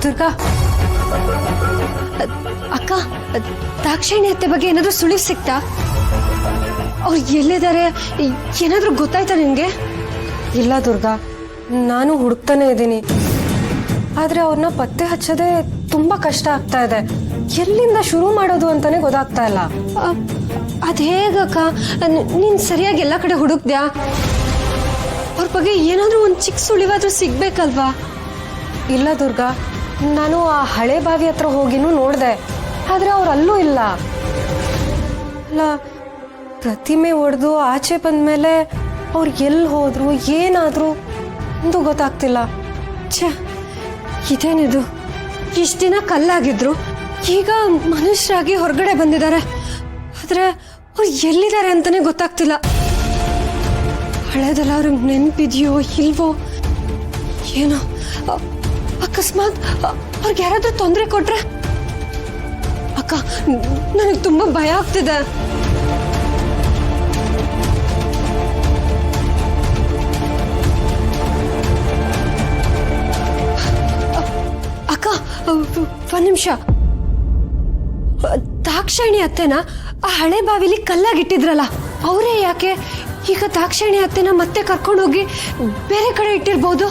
ದುರ್ಗಾ ಅಕ್ಕ, ದಾಕ್ಷಾಯಿಣಿ ಅತ್ತೆ ಬಗ್ಗೆ ಏನಾದರೂ ಸುಳಿವು ಸಿಕ್ತಾ? ಅವ್ರು ಎಲ್ಲಿದ್ದಾರೆ, ಏನಾದರೂ ಗೊತ್ತಾಯ್ತಾ ನಿನಗೆ? ಇಲ್ಲ ದುರ್ಗಾ, ನಾನು ಹುಡುಕ್ತಾನೆ ಇದ್ದೀನಿ. ಆದರೆ ಅವ್ರನ್ನ ಪತ್ತೆ ಹಚ್ಚೋದೇ ತುಂಬ ಕಷ್ಟ ಆಗ್ತಾ ಇದೆ. ಎಲ್ಲಿಂದ ಶುರು ಮಾಡೋದು ಅಂತಾನೆ ಗೊತ್ತಾಗ್ತಾ ಇಲ್ಲ. ಅದು ಹೇಗಕ್ಕ? ನೀನು ಸರಿಯಾಗಿ ಎಲ್ಲ ಕಡೆ ಹುಡುಕ್ದ್ಯಾ? ಅವ್ರ ಬಗ್ಗೆ ಏನಾದರೂ ಒಂದು ಚಿಕ್ಕ ಸುಳಿವಾದ್ರೂ ಸಿಗ್ಬೇಕಲ್ವಾ? ಇಲ್ಲ ದುರ್ಗಾ, ನಾನು ಆ ಹಳೆ ಬಾವಿ ಹತ್ರ ಹೋಗಿನೂ ನೋಡಿದೆ, ಆದರೆ ಅವ್ರು ಅಲ್ಲೂ ಇಲ್ಲ. ಅಲ್ಲ, ಪ್ರತಿಮೆ ಒಡೆದು ಆಚೆ ಬಂದ್ಮೇಲೆ ಅವ್ರು ಎಲ್ಲಿ ಹೋದ್ರು, ಏನಾದ್ರು ಒಂದು ಗೊತ್ತಾಗ್ತಿಲ್ಲ. ಛೇ, ಇದೇನಿದು? ಇಷ್ಟು ದಿನ ಕಲ್ಲಾಗಿದ್ರು, ಈಗ ಮನುಷ್ಯರಾಗಿ ಹೊರಗಡೆ ಬಂದಿದ್ದಾರೆ. ಆದರೆ ಅವ್ರು ಎಲ್ಲಿದ್ದಾರೆ ಅಂತಾನೆ ಗೊತ್ತಾಗ್ತಿಲ್ಲ. ಹಳೆದೆಲ್ಲ ಅವ್ರಿಗೆ ನೆನಪಿದೆಯೋ ಇಲ್ವೋ ಏನೋ. ಅಕಸ್ಮಾತ್ ಅವ್ರಿಗೆ ಯಾರಾದ್ರೂ ತೊಂದರೆ ಕೊಟ್ರೆ? ಅಕ್ಕ, ನನಗೆ ತುಂಬಾ ಭಯ ಆಗ್ತಿದೆ. ಅಕ್ಕ, ಒಂದ್ ನಿಮಿಷ. ದಾಕ್ಷಾಯಿಣಿ ಅತ್ತೆನ ಆ ಹಳೆ ಬಾವಿಲಿ ಕಲ್ಲಾಗಿಟ್ಟಿದ್ರಲ್ಲ, ಅವರೇ ಯಾಕೆ ಈಗ ದಾಕ್ಷಾಯಿಣಿ ಅತ್ತೆನ ಮತ್ತೆ ಕರ್ಕೊಂಡೋಗಿ ಬೇರೆ ಕಡೆ ಇಟ್ಟಿರ್ಬೋದು?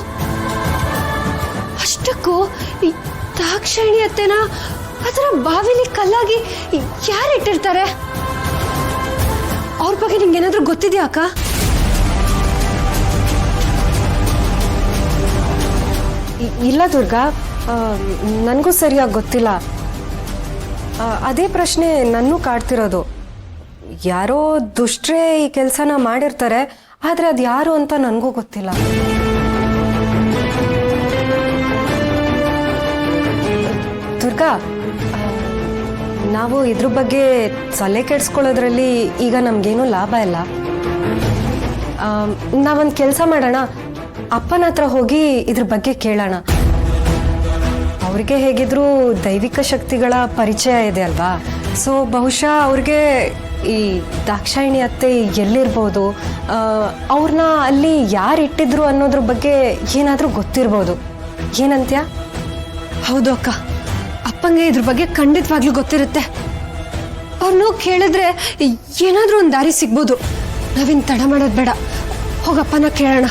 ಅಷ್ಟಕ್ಕೂ ಈ ದಾಕ್ಷಾಯಿಣಿ ಅತ್ತೆನ ಅದರ ಬಾವಿಲಿ ಕಲ್ಲಾಗಿ ಯಾರು ಇಟ್ಟಿರ್ತಾರೆ? ಅವ್ರ ಬಗ್ಗೆ ನಿಂಗೆ ಏನಾದ್ರೂ ಗೊತ್ತಿದ್ಯಾ ಅಕ್ಕ? ಇಲ್ಲ ದುರ್ಗಾ, ನನಗೂ ಸರಿಯಾಗಿ ಗೊತ್ತಿಲ್ಲ. ಅದೇ ಪ್ರಶ್ನೆ ನನ್ನೂ ಕಾಡ್ತಿರೋದು. ಯಾರೋ ದುಷ್ಟ್ರೇ ಈ ಕೆಲಸನ ಮಾಡಿರ್ತಾರೆ, ಆದರೆ ಅದು ಯಾರು ಅಂತ ನನಗೂ ಗೊತ್ತಿಲ್ಲ. ದುರ್ಗಾ, ನಾವು ಇದ್ರ ಬಗ್ಗೆ ತಲೆ ಕೆಡಿಸ್ಕೊಳ್ಳೋದ್ರಲ್ಲಿ ಈಗ ನಮಗೇನೂ ಲಾಭ ಇಲ್ಲ. ನಾವೊಂದು ಕೆಲಸ ಮಾಡೋಣ, ಅಪ್ಪನ ಹತ್ರ ಹೋಗಿ ಇದ್ರ ಬಗ್ಗೆ ಕೇಳೋಣ. ಅವ್ರಿಗೆ ಹೇಗಿದ್ರು ದೈವಿಕ ಶಕ್ತಿಗಳ ಪರಿಚಯ ಇದೆ ಅಲ್ವಾ? ಸೊ ಬಹುಶಃ ಅವ್ರಿಗೆ ಈ ದಾಕ್ಷಾಯಿಣಿ ಅತ್ತೆ ಎಲ್ಲಿರ್ಬೋದು, ಅವ್ರನ್ನ ಅಲ್ಲಿ ಯಾರು ಇಟ್ಟಿದ್ರು ಅನ್ನೋದ್ರ ಬಗ್ಗೆ ಏನಾದರೂ ಗೊತ್ತಿರ್ಬೋದು. ಏನಂತ್ಯ? ಹೌದು ಅಕ್ಕ, ಅಪ್ಪಂಗೆ ಇದ್ರ ಬಗ್ಗೆ ಖಂಡಿತವಾಗ್ಲೂ ಗೊತ್ತಿರುತ್ತೆ. ಅವ್ರನ್ನು ಕೇಳಿದ್ರೆ ಏನಾದ್ರೂ ಒಂದು ದಾರಿ ಸಿಗ್ಬೋದು. ನಾವಿನ್ ತಡ ಮಾಡೋದು ಬೇಡ, ಹೋಗಪ್ಪನ ಕೇಳೋಣ.